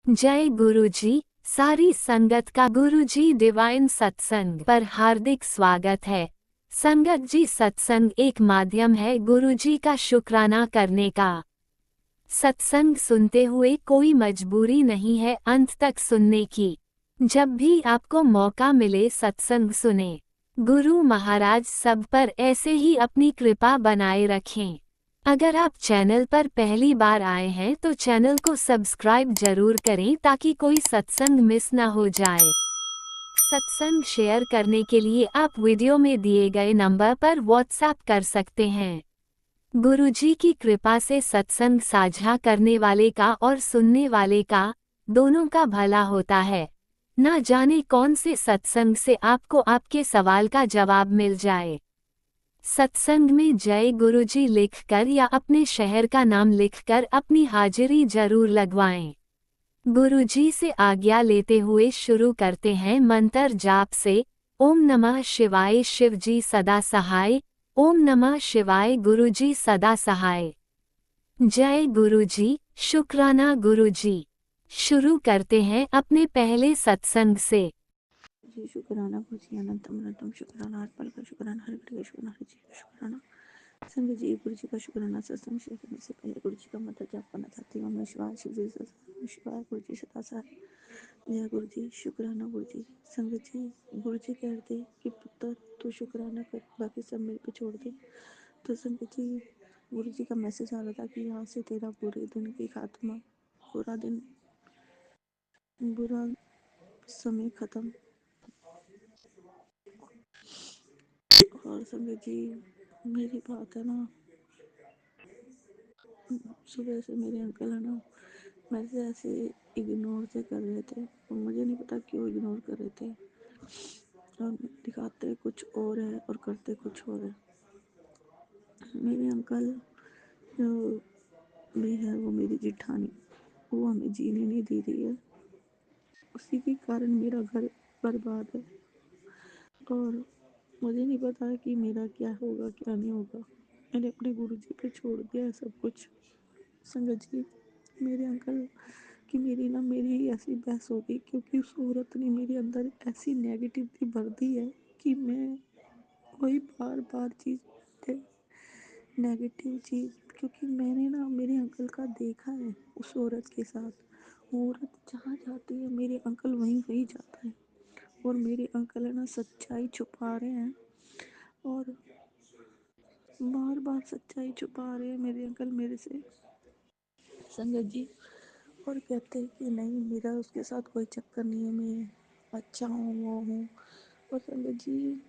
जय गुरुजी। सारी संगत का गुरुजी डिवाइन सत्संग पर हार्दिक स्वागत है। संगत जी, सत्संग एक माध्यम है गुरुजी का शुक्राना करने का। सत्संग सुनते हुए कोई मजबूरी नहीं है अंत तक सुनने की। जब भी आपको मौका मिले सत्संग सुने। गुरु महाराज सब पर ऐसे ही अपनी कृपा बनाए रखें। अगर आप चैनल पर पहली बार आए हैं तो चैनल को सब्सक्राइब जरूर करें ताकि कोई सत्संग मिस ना हो जाए। सत्संग शेयर करने के लिए आप वीडियो में दिए गए नंबर पर व्हाट्सएप कर सकते हैं। गुरुजी की कृपा से सत्संग साझा करने वाले का और सुनने वाले का दोनों का भला होता है। ना जाने कौन से सत्संग से आपको आपके सवाल का जवाब मिल जाए। सत्संग में जय गुरुजी लिखकर या अपने शहर का नाम लिखकर अपनी हाजिरी जरूर लगवाएं। गुरुजी से आज्ञा लेते हुए शुरू करते हैं मंत्र जाप से। ओम नमः शिवाय, शिवजी सदा सहाय। ओम नमः शिवाय, गुरुजी सदा सहाय। जय गुरुजी, शुक्राना गुरुजी। शुरू करते हैं अपने पहले सत्संग से। जी शुक्राना गुरुजी अनंतम अनंतम शुक्राना हर पल का शुक्राना हर घड़ी का शुक्राना हर चीज का शुक्राना। संग जी गुरु जी का शुक्राना। सत्संग शेयर करने से पहले गुरु जी का मंत्र जाप करना चाहती हूँ। मैं शिवाय शिव जी शिवाय गुरु जी सदा सहाय। जय गुरु जी, शुक्राना गुरु जी। संग जी गुरु जी कहते कि पुत्र तू शुक्राना कर, बाकी सब मेरे पे छोड़ दे। तो संग जी गुरु जी का मैसेज आ रहा था कि यहाँ से तेरा पूरे दिन की खात्मा, पूरा दिन, बुरा समय खत्म। और संगत जी मेरी बात है ना, सुबह से मेरे अंकल है ना मेरे से ऐसे इग्नोर से कर रहे थे और मुझे नहीं पता क्यों इग्नोर कर रहे थे। और दिखाते कुछ और है और करते कुछ और है। मेरे अंकल जो भी है वो मेरी जिठानी, वो हमें जीने नहीं दे रही है। उसी के कारण मेरा घर बर्बाद है और मुझे नहीं पता कि मेरा क्या होगा क्या नहीं होगा। मैंने अपने गुरुजी पे छोड़ दिया है सब कुछ। संगत जी मेरे अंकल कि मेरी ही ऐसी बहस हो गई क्योंकि उस औरत ने मेरे अंदर ऐसी नेगेटिविटी भर दी है कि मैं वही बार बार चीज़ नेगेटिव चीज़, क्योंकि मैंने ना मेरे अंकल का देखा है उस औरत के साथ। वो औरत जहाँ जाती है मेरे अंकल वहीं वहीं जाता है और मेरे अंकल है ना सच्चाई छुपा रहे हैं और बार बार सच्चाई छुपा रहे हैं मेरे अंकल मेरे से। संगत जी और कहते हैं कि नहीं मेरा उसके साथ कोई चक्कर नहीं है, मैं अच्छा हूँ वो हूँ। और संगत जी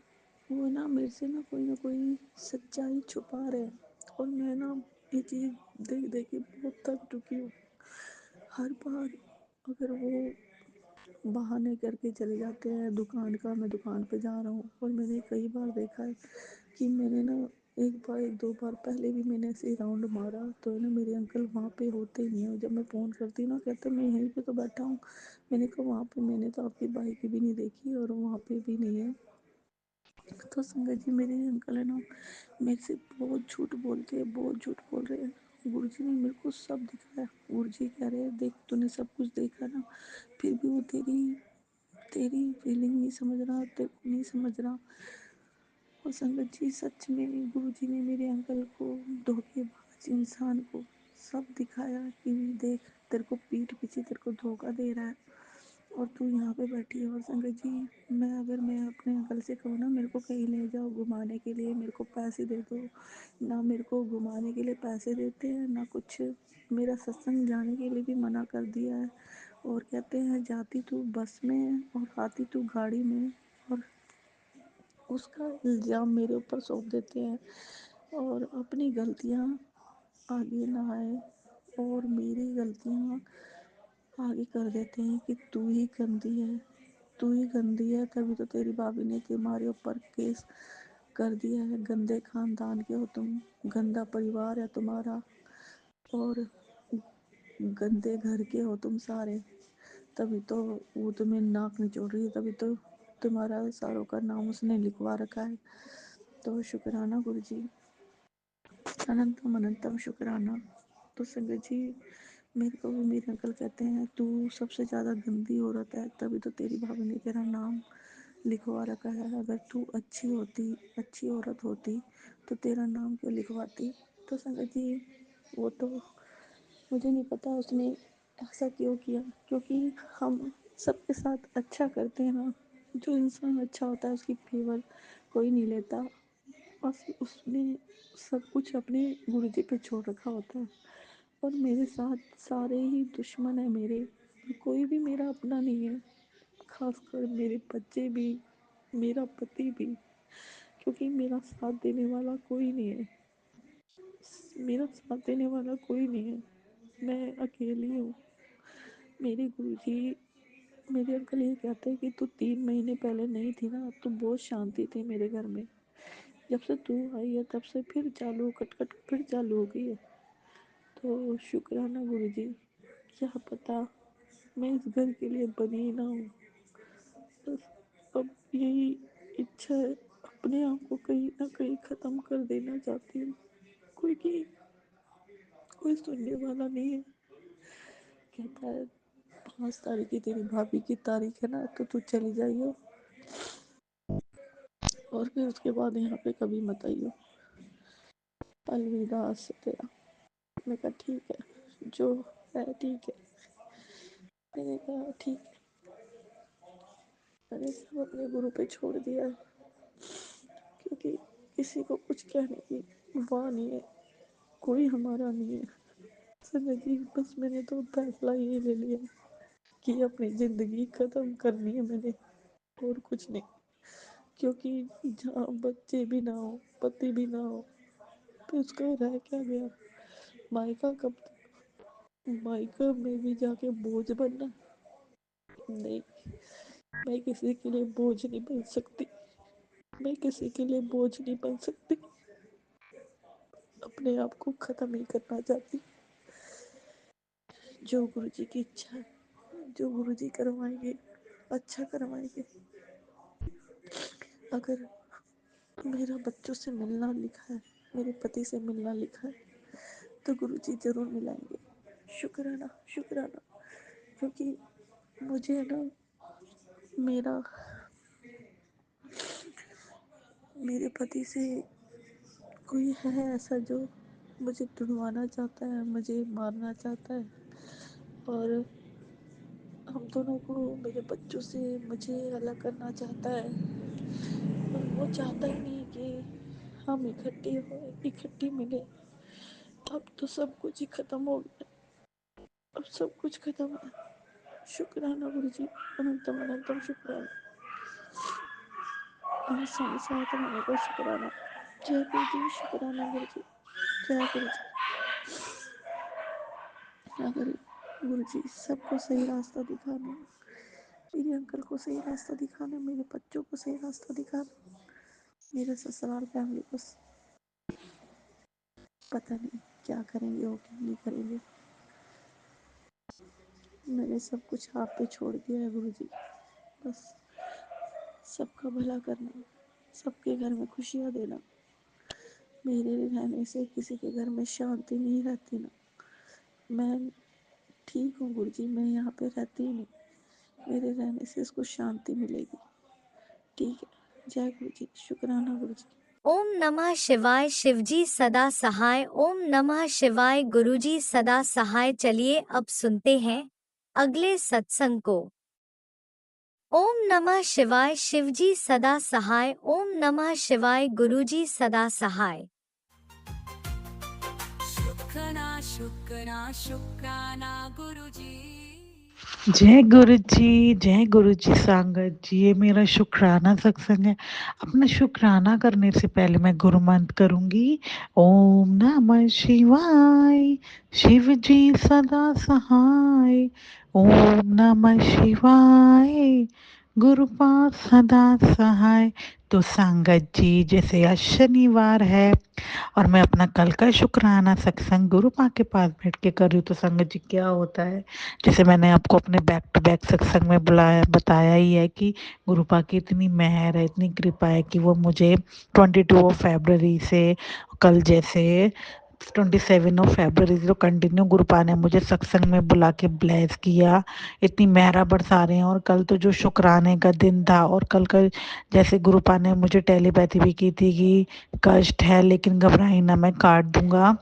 वो ना मेरे से ना कोई सच्चाई छुपा रहे हैं और मैं ना ये चीज़ देख देख के बहुत थक चुकी हूँ। हर बार अगर वो बहाने करके चले जाते हैं दुकान का, मैं दुकान पे जा रहा हूँ और मैंने कई बार देखा है कि मैंने ना एक दो बार पहले भी मैंने ऐसे राउंड मारा तो है ना मेरे अंकल वहाँ पे होते ही नहीं है। जब मैं फ़ोन करती हूँ ना कहते मैं यहीं पे तो बैठा हूँ। मैंने कहा वहाँ पे मैंने तो आपकी बाइक भी नहीं देखी और वहाँ पे भी नहीं है। तो संगत जी मेरे अंकल है ना मेरे से बहुत झूठ बोलते हैं, बहुत झूठ बोल रहे हैं। गुरुजी ने मेरे को सब दिखाया। गुरुजी कह रहे हैं देख तूने सब कुछ देखा ना, फिर भी वो तेरी तेरी फीलिंग नहीं समझ रहा, तेरे को नहीं समझ रहा। और संगत जी सच में गुरुजी ने मेरे अंकल को, धोखेबाज इंसान को, सब दिखाया कि देख तेरे को पीठ पीछे तेरे को धोखा दे रहा है और तू यहाँ पे बैठी है। और संगत जी मैं अपने अंकल से कहूँ ना मेरे को कहीं ले जाओ घुमाने के लिए, मेरे को पैसे दे दो ना, मेरे को घुमाने के लिए पैसे देते हैं ना कुछ। मेरा सत्संग जाने के लिए भी मना कर दिया है और कहते हैं जाती तू बस में और आती तू गाड़ी में, और उसका इल्ज़ाम मेरे ऊपर सौंप देते हैं और अपनी गलतियाँ आगे ना आए और मेरी गलतियाँ आगे कर देते हैं कि तू ही गंदी है, तू ही गंदी है, तभी तो तेरी भाभी ने तुम्हारे ऊपर केस कर दिया है। गंदे खानदान के हो तुम, गंदा परिवार है तुम्हारा और गंदे घर के हो तुम सारे, तभी तो वो तुम्हें नाक निचोड़ रही है, तभी तो तुम्हारा सारों का नाम उसने लिखवा रखा है। तो शुक्राना गुरुजी, अनंतम अनंतम शुक्राना। तो संगत जी मेरे को भी मेरे अंकल कहते हैं तू सबसे ज़्यादा गंदी औरत है, तभी तो तेरी भाभी ने तेरा नाम लिखवा रखा है। अगर तू अच्छी होती, अच्छी औरत होती तो तेरा नाम क्यों लिखवाती। तो संगत जी, वो तो मुझे नहीं पता उसने ऐसा क्यों किया, क्योंकि हम सबके साथ अच्छा करते हैं ना। जो इंसान अच्छा होता है उसकी फेवर कोई नहीं लेता। बस उसने सब कुछ अपने गुरुजी पे छोड़ रखा होता है। और मेरे साथ सारे ही दुश्मन है मेरे, कोई भी मेरा अपना नहीं है। खासकर मेरे बच्चे भी, मेरा पति भी, क्योंकि मेरा साथ देने वाला कोई नहीं है। मेरा साथ देने वाला कोई नहीं है, मैं अकेली हूँ। मेरे गुरुजी, मेरे अंकल ये कहते हैं कि तू 3 महीने पहले नहीं थी ना, तो बहुत शांति थी मेरे घर में। जब से तू आई है तब से फिर चालू खटखट फिर चालू हो गई है। तो शुक्राना गुरुजी, क्या पता मैं इस घर के लिए बनी ही ना हूँ। बस अब यही इच्छा है, अपने आप को कहीं ना कहीं ख़त्म कर देना चाहती हूँ। कोई की कोई सुनने वाला नहीं है। कहता है 5 तारीख की तेरी भाभी की तारीख है ना, तो तू चली जाइयो और फिर उसके बाद यहाँ पे कभी मत आइयो, अलविदा से तेरा। मैंने कहा ठीक है, जो है ठीक है। मैंने कहा ठीक है, मैंने सब अपने गुरु पे छोड़ दिया है, क्योंकि किसी को कुछ कहने की वाह नहीं है, कोई हमारा नहीं है। संगत जी, बस मैंने तो फैसला ये ले लिया कि अपनी ज़िंदगी ख़त्म करनी है मैंने, और कुछ नहीं। क्योंकि जहाँ बच्चे भी ना हो, पति भी ना हो, तो उसका रह क्या गया। मायका कब तक, मायका में भी जाके बोझ बनना। नहीं, मैं किसी के लिए बोझ नहीं बन सकती, मैं किसी के लिए बोझ नहीं बन सकती। अपने आप को ख़त्म ही करना चाहती। जो गुरुजी की इच्छा है, जो गुरुजी करवाएंगे, अच्छा करवाएंगे। अगर मेरा बच्चों से मिलना लिखा है, मेरे पति से मिलना लिखा है, तो गुरुजी ज़रूर मिलाएंगे। शुक्राना, शुक्राना। क्योंकि मुझे ना, मेरा मेरे पति से कोई है ऐसा जो मुझे ढूंढवाना चाहता है, मुझे मारना चाहता है। और हम दोनों को, मेरे बच्चों से मुझे अलग करना चाहता है। और वो चाहता ही नहीं कि हम इकट्ठे हो, इकट्ठे मिले। अब तो सब कुछ ही खत्म हो गया, अब सब कुछ खत्म है। शुक्राना गुरु जी, अनंतम अनंतम शुक्राना। इन साथ रहने का शुक्राना। जय गुरु जी, शुक्राना गुरु जी, जय गुरु जी। अगर गुरु जी सबको सही रास्ता दिखाना, मेरे अंकल को सही रास्ता दिखाना, मेरे बच्चों को सही रास्ता दिखाना, मेरे ससुराल फैमिली को पता नहीं क्या करेंगे वो, क्या नहीं करेंगे। मैंने सब कुछ आप पे छोड़ दिया है गुरु जी। बस सबका भला करना, सबके घर में खुशियाँ देना। मेरे रहने से किसी के घर में शांति नहीं रहती ना। मैं ठीक हूँ गुरु जी, मैं यहाँ पे रहती ही नहीं, मेरे रहने से इसको शांति मिलेगी। ठीक है, जय गुरु जी, शुक्राना गुरु जी। ओम नमः शिवाय। शिवजी सदा सहाय। ओम नमः शिवाय। गुरुजी सदा सहाय। चलिए अब सुनते हैं अगले सत्संग को। ओम नमः शिवाय। शिवजी सदा सहाय। ओम नमः शिवाय। गुरुजी सदा सहाय। शुक्राना शुक्राना शुक्राना गुरुजी। जय गुरु जी संगत जी। ये मेरा शुक्राना सत्संग है। अपना शुक्राना करने से पहले मैं गुरु मंत्र करूंगी। ओम नमः शिवाय, शिव जी सदा सहाय। ओम नमः शिवाय, गुरु पास सदा सहाय। तो संगत जी, जैसे आज शनिवार है और मैं अपना कल का शुक्राना सत्संग गुरु माँ के पास बैठ के कर रही हूँ, तो संगत जी क्या होता है, जैसे मैंने आपको अपने बैक टू बैक सत्संग में बुलाया बताया ही है कि गुरु पा की इतनी मेहर है, इतनी कृपा है कि वो मुझे 22 फरवरी से कल जैसे 27 से तो कंटिन्यू गुरुपा ने मुझे सत्संग में बुला के ब्लेस किया। इतनी मेहरा बरसा रहे हैं। और कल तो जो शुक्राने का दिन था, और कल का जैसे गुरुपा ने मुझे टेलीपैथी भी की थी कि कष्ट है लेकिन घबराई ना, मैं काट दूंगा।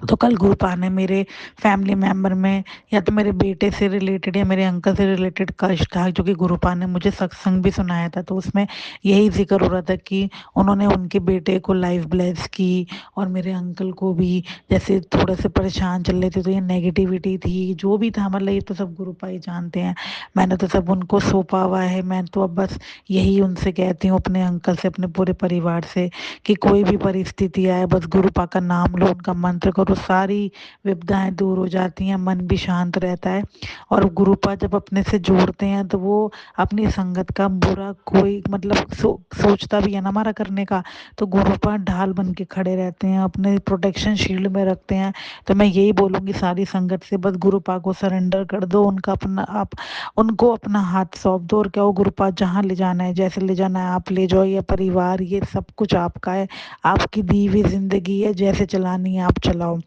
तो कल गुरुपा ने मेरे फैमिली मेम्बर में, या तो मेरे बेटे से रिलेटेड या मेरे अंकल से रिलेटेड कष्ट था, जो कि गुरुपा ने मुझे सत्संग भी सुनाया था। तो उसमें यही जिक्र हो रहा था कि उन्होंने उनके बेटे को लाइफ ब्लेस की, और मेरे अंकल को भी जैसे थोड़े से परेशान चल रहे थे, तो ये नेगेटिविटी थी जो भी था, मतलब ये तो सब गुरुपा ही जानते हैं। मैंने तो सब उनको सौंपा हुआ है। मैं तो अब बस यही उनसे कहती हूँ, अपने अंकल से, अपने पूरे परिवार से, कि कोई भी परिस्थिति आए बस गुरुपा का नाम लो, उनका मंत्र करो, सारी विपदाएं दूर हो जाती हैं, मन भी शांत रहता है। और गुरुपा जब अपने से जोड़ते हैं तो वो अपनी संगत का बुरा कोई मतलब सोचता भी है ना हमारा करने का, तो गुरुपा ढाल बन के खड़े रहते हैं, अपने प्रोटेक्शन शील्ड में रखते हैं। तो मैं यही बोलूंगी सारी संगत से, बस गुरुपा को सरेंडर कर दो, उनका अपना आप उनको अपना हाथ सौंप दो, और क्या वो गुरुपा जहाँ ले जाना है, जैसे ले जाना है आप ले जाओ। ये परिवार, ये सब कुछ आपका है, आपकी दी हुई जिंदगी है, जैसे चलानी है आप चलाओ।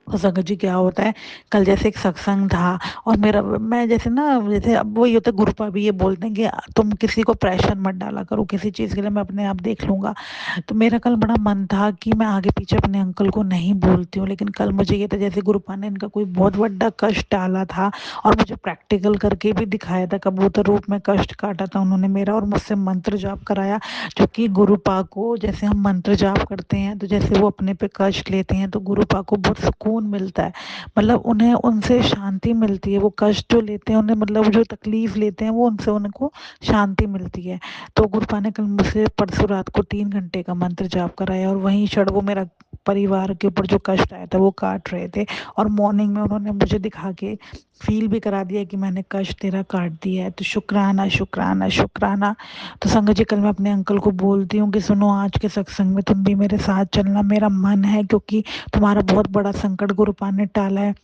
तो संगत जी क्या होता है, कल जैसे एक सत्संग था, और मेरा मैं जैसे ना, जैसे अब वही होता है, गुरुपा भी ये बोलते हैं कि तुम किसी को प्रेशर मत डाला करो किसी चीज़ के लिए, मैं अपने आप देख लूंगा। तो मेरा कल बड़ा मन था कि मैं आगे पीछे अपने अंकल को नहीं बोलती हूँ, लेकिन कल मुझे ये था जैसे गुरुपा ने इनका कोई बहुत बड़ा कष्ट डाला था, और मुझे प्रैक्टिकल करके भी दिखाया था, कबूतर रूप में कष्ट काटा था उन्होंने मेरा, और मुझसे मंत्र जाप कराया। जो कि गुरुपा को जैसे हम मंत्र जाप करते हैं, तो जैसे वो अपने पे कष्ट लेते हैं तो गुरुपा को बहुत सुकून मिलता है, मतलब उन्हें उनसे शांति मिलती है। वो कष्ट जो लेते हैं उन्हें, मतलब जो तकलीफ लेते हैं वो उनसे उनको शांति मिलती है। तो गुरुपा ने कल मुझसे परसों रात को 3 घंटे का मंत्र जाप कराया, और वहीं क्षण वो मेरा परिवार के ऊपर जो कष्ट आया था वो काट रहे थे। और मॉर्निंग में उन्होंने मुझे दिखा के फील भी करा दिया कि मैंने कष्ट तेरा काट दिया है, तो शुक्राना शुक्राना शुक्राना। तो संगत जी कल मैं अपने अंकल को बोलती हूँ कि सुनो, आज के सत्संग में तुम भी मेरे साथ चलना, मेरा मन है, क्योंकि तुम्हारा बहुत बड़ा संकट गुरुपा ने टाला है।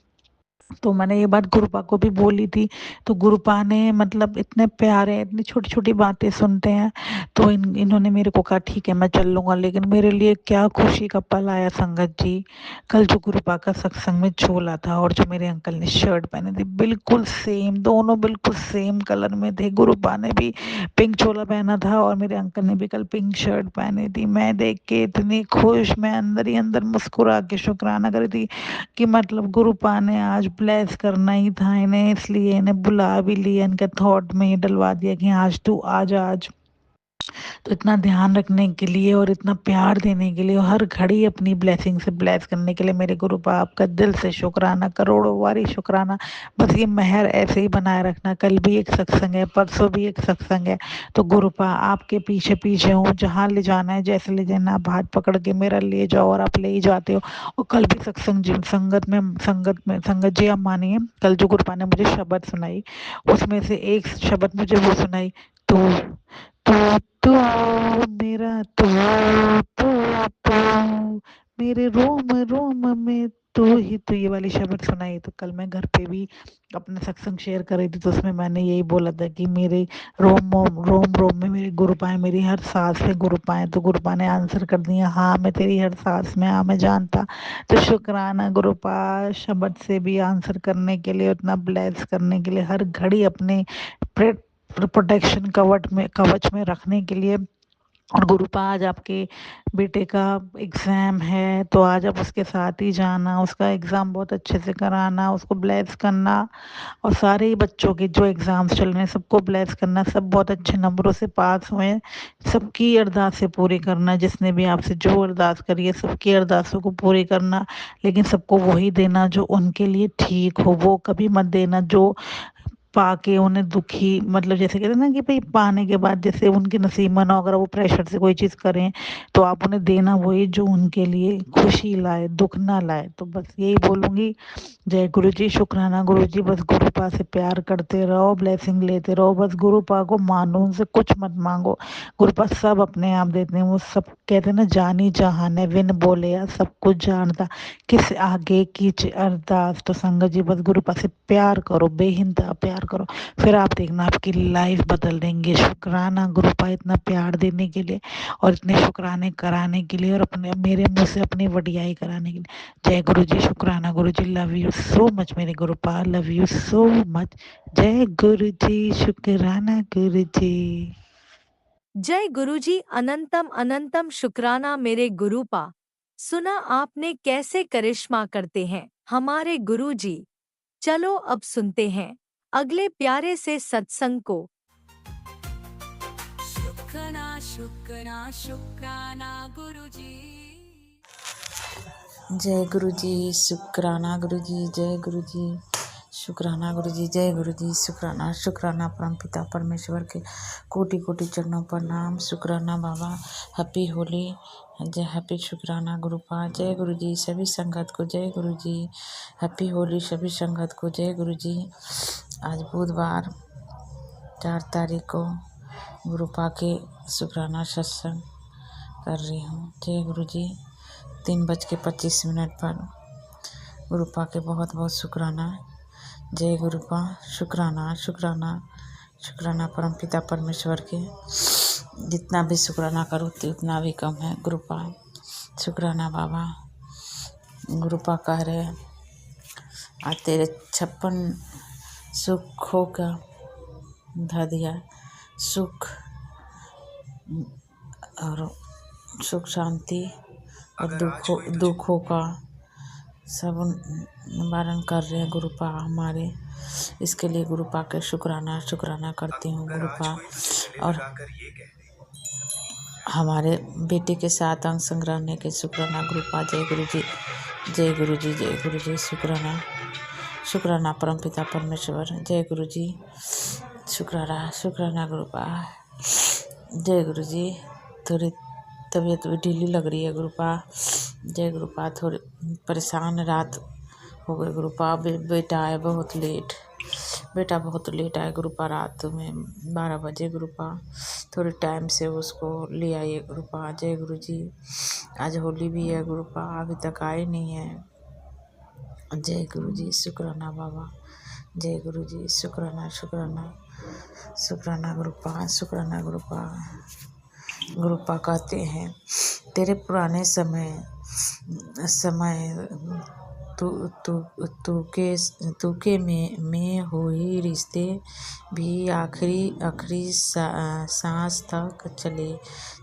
तो मैंने ये बात गुरुपा को भी बोली थी। तो गुरुपा ने मतलब इतने प्यारे, इतनी छोटी छोटी बातें सुनते हैं। तो इन्होंने मेरे को कहा ठीक है मैं चल लूँगा। लेकिन मेरे लिए क्या खुशी का पल आया संगत जी, कल जो गुरुपा का सत्संग में झोला था, और जो मेरे अंकल ने शर्ट पहनी थी बिल्कुल सेम, दोनों बिल्कुल सेम कलर में थे। गुरुपा ने भी पिंक चोला पहना था, और मेरे अंकल ने भी कल पिंक शर्ट पहनी थी। मैं देख के इतनी खुश, मैं अंदर ही अंदर मुस्कुरा के शुक्राना करी थी कि मतलब गुरुपा ने आज ब्लेस करना ही था इन्हें, इसलिए इन्हें बुला भी लिया, इनके थॉट में ये डलवा दिया कि आज तू आज आज। तो इतना ध्यान रखने के लिए और इतना प्यार देने के लिए, और हर घड़ी अपनी ब्लेसिंग से ब्लेस करने के लिए मेरे गुरुपा आपका दिल से शुक्राना, करोड़ों बारी शुक्राना। बस ये मेहर ऐसे ही बनाए रखना। कल भी एक सत्संग है, परसों भी एक सत्संग है, तो गुरुपा आपके पीछे पीछे हूँ, जहाँ ले जाना है जैसे ले जाना, आप हाथ पकड़ के मेरा ले जाओ, और आप ले ही जाते हो। और कल भी सत्संग जी संगत जी आप मानिए, कल जो गुरुपा ने मुझे शब्द सुनाई, उसमें से एक शब्द मुझे वो सुनाई, तो तू तू मेरा तू तू मेरे रोम रोम में तू ही तू, ये वाली शब्द सुनाई। तो कल मैं घर पे भी अपना सत्संग शेयर कर रही थी, तो उसमें मैंने यही बोला था कि मेरे रोम रोम में मेरे गुरुपा है, मेरी हर सांस में गुरुपा है। तो गुरुपा ने आंसर कर दिया, हाँ मैं तेरी हर सांस में, हाँ मैं जानता। तो शुक्राना गुरुपा, शब्द से भी आंसर करने के लिए, उतना ब्लेस करने के लिए, हर घड़ी अपने प्रोटेक्शन कवच में रखने के लिए। और गुरुपा आज आपके बेटे का एग्ज़ाम है, तो आज आप उसके साथ ही जाना, उसका एग्ज़ाम बहुत अच्छे से कराना, उसको ब्लेस करना, और सारे ही बच्चों के जो एग्ज़ाम्स चल रहे हैं सबको ब्लेस करना, सब बहुत अच्छे नंबरों से पास हुए, सबकी अरदासें पूरी करना, जिसने भी आपसे जो अरदास करी है सबकी अरदासों को पूरी करना। लेकिन सबको वही देना जो उनके लिए ठीक हो, वो कभी मत देना जो पाके उन्हें दुखी, मतलब जैसे कहते हैं ना कि भाई पाने के बाद जैसे उनके नसीब में ना हो, अगर वो प्रेशर से कोई चीज़ करें, तो आप उन्हें देना वही जो उनके लिए खुशी लाए, दुख ना लाए। तो बस यही बोलूँगी, जय गुरु जी, शुक्राना गुरु जी। बस गुरुपा से प्यार करते रहो, ब्लेसिंग लेते रहो, बस गुरुपा को मानो, उनसे कुछ मत मांगो। गुरुपा सब अपने आप देते हैं, वो सब कहते हैं ना, जानी जहान है विन बोले या सब कुछ जानता, किस आगे की अरदास। तो संगत जी बस गुरुपा से प्यार करो, बेहिंदा प्यार नमस्कार करो, फिर आप देखना आपकी लाइफ बदल देंगे। शुक्राना गुरुपा इतना प्यार देने के लिए और इतने शुक्राने कराने के लिए और अपने मेरे मुंह से अपनी वडियाई कराने के लिए। जय गुरु जी, शुक्राना गुरु जी, लव यू सो मच मेरे गुरुपा, लव यू सो मच। जय गुरु जी, शुक्राना गुरु जी। जय गुरुजी, अनंतम अनंतम शुक्राना मेरे गुरुपा। सुना आपने कैसे करिश्मा करते हैं हमारे गुरुजी। चलो अब सुनते हैं अगले प्यारे से सत्संग को। शुक्राना शुक्राना शुक्राना गुरुजी। जय गुरु जी, शुक्राना गुरु जी, जय गुरु जी, शुक्राना गुरु जी, जय गुरु जी, शुक्राना शुक्राना परम पिता परमेश्वर के कोटि कोटि चरणों पर नाम। शुक्राना बाबा, हैप्पी होली, जय हैप्पी शुक्राना गुरुपा। जय गुरु जी, सभी संगत को जय गुरु जी, हैप्पी होली सभी संगत को जय गुरु जी। आज बुधवार 4 तारीख को गुरुपा के शुक्राना सत्संग कर रही हूँ। जय गुरु जी। 3:25 पर गुरुपा के बहुत बहुत शुक्राना। जय गुरुपा, शुक्राना शुक्राना शुक्राना परम पिता परमेश्वर के। जितना भी शुक्राना करो उतना भी कम है गुरुपा। शुक्राना बाबा। गुरुपा कह रहे आज तेरे 56 सुखों का धा दिया, सुख और सुख शांति और दुखों का सब निवारण कर रहे हैं गुरुपा हमारे। इसके लिए गुरुपा के शुक्राना करती हूँ गुरुपा। और हमारे बेटे के साथ अंग संग्रहने के शुक्राना गुरुपा। जय गुरु जी, जय गुरु जी, जय गुरु जी, शुक्राना परम पिता परमेश्वर। जय गुरु जी, शुक्राना गुरुपा। जय गुरु जी। थोड़ी तबीयत भी ढीली लग रही है गुरुपा। जय गुरुपा। थोड़ी परेशान रात हो गई गुरुपा। बेटा आए बहुत लेट, बेटा बहुत लेट आए गुरुपा। रात में 12 बजे गुरुपा। थोड़े टाइम से उसको ले आइए गुरुपा। जय गुरु जी। आज होली भी है गुरुपा, अभी तक आए नहीं है। जय गुरु जी, शुक्राना बाबा। जय गुरु जी, शुक्राना गुरुपा, शुक्राना गुरुपा। गुरुपा कहते हैं तेरे पुराने समय तुके में हुई रिश्ते भी आखिरी सांस तक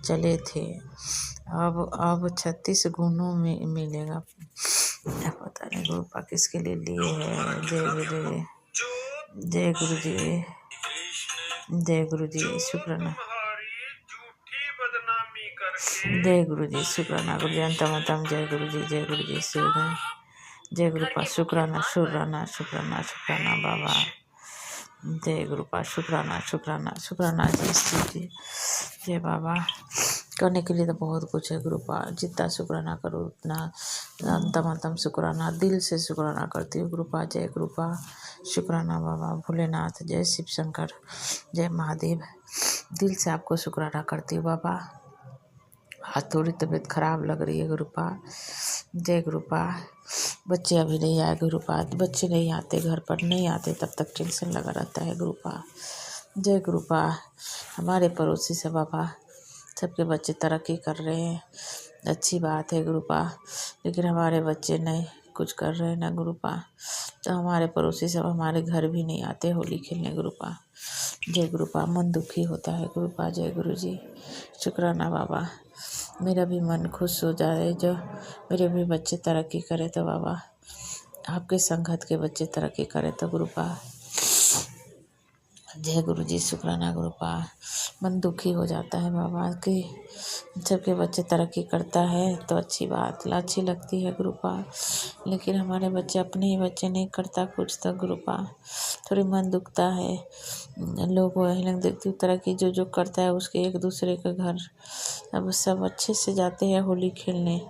चले थे। अब 36 गुणों में मिलेगा। पता नहीं गुरुपा किसके लिए लिए है। जय गुरु जी, जय गुरु जी, जय गुरु जी, शुक्राना। जय गुरु जी, शुक्राना गुरु जी, अंतम जय गुरु जी, जय गुरु जी, जय गुरुपा। शुक्राना बाबा। जय गुरुपा, शुक्राना जी। जय बाबा। करने के लिए तो बहुत कुछ है गुरुपा, जितना शुक्राना करो उतना अंतम शुक्राना। दिल से शुक्राना करती हूँ गुरुपा। जय गुरुपा, शुक्राना बाबा। भोलेनाथ, जय शिव शंकर, जय महादेव। दिल से आपको शुक्राना करती हूँ बाबा। आज थोड़ी तबीयत खराब लग रही है गुरुपा। जय गुरुपा। बच्चे अभी नहीं आए गुरुपा। बच्चे नहीं आते, घर पर नहीं आते, तब तक टेंशन लगा रहता है गुरुपा। जय गुरुपा। हमारे पड़ोसी से बाबा सबके बच्चे तरक्की कर रहे हैं, अच्छी बात है गुरुपा। लेकिन हमारे बच्चे नहीं कुछ कर रहे हैं ना गुरुपा। तो हमारे पड़ोसी सब हमारे घर भी नहीं आते होली खेलने गुरुपा। जय गुरुपा। मन दुखी होता है गुरुपा। जय गुरु जी, शुक्राना बाबा। मेरा भी मन खुश हो जाए, जो मेरे भी बच्चे तरक्की करे तो बाबा, आपके संगत के बच्चे तरक्की करे तो गुरुपा। जय गुरु जी, शुक्राना गुरुपा। मन दुखी हो जाता है बाबा कि सबके बच्चे तरक्की करता है तो अच्छी बात अच्छी लगती है गुरुपा। लेकिन हमारे बच्चे अपने ही बच्चे नहीं करता कुछ तो गुरुपा, थोड़ी मन दुखता है। लोग वही लोग देखती तरक्की जो करता है उसके एक दूसरे के घर अब सब अच्छे से जाते हैं होली खेलने।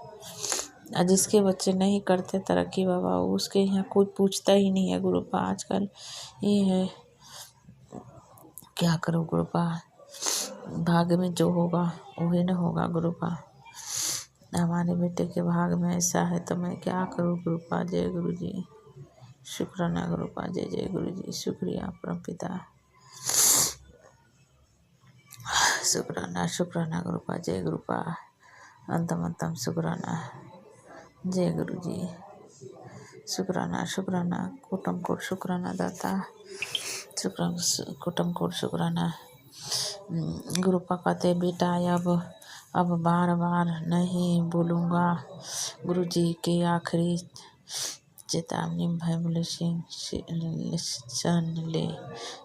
जिसके बच्चे नहीं करते तरक्की बाबा, उसके यहाँ कोई पूछता ही नहीं है गुरुपा। आजकल ये है, क्या करो गुरुपा। भाग्य में जो होगा वही न होगा गुरुपा। हमारे बेटे के भाग में ऐसा है तो मैं क्या करूँ गुरुपा। जय गुरु जी, शुक्राना गुरुपा, जय जय गुरु जी, शुक्रिया परमपिता। शुक्राना शुक्राना गुरुपा, जय गुरुपा, अंतम अंतम शुक्राना, जय गुरु जी। शुक्राना शुक्राना, कुटुम कोट शुक्राना दाता, कुटुम कोट शुक्राना। गुरुपा कहते बेटा अब बार बार नहीं बोलूँगा। गुरु जी के आखिरी चेतावनी भयमुल सिंह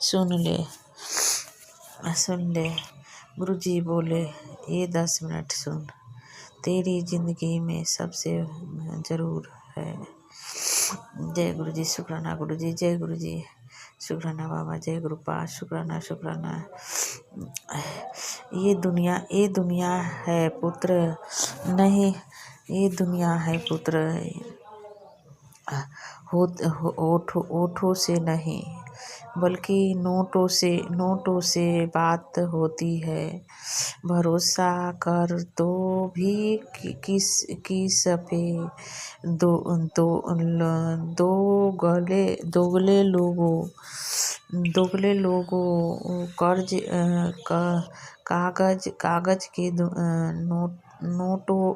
सुन ले। गुरु जी बोले, ये 10 मिनट सुन, तेरी जिंदगी में सबसे जरूर है। जय गुरु जी, शुक्राना गुरु जी, जय गुरु जी, शुक्राना बाबा, जय गुरुपा, शुक्राना शुक्राना। ये दुनिया है पुत्र नहीं, ये दुनिया है पुत्र ओठों से नहीं, बल्कि नोटों से बात होती है। भरोसा कर तो भी किस पे दोगले लोगों कागज के नोटों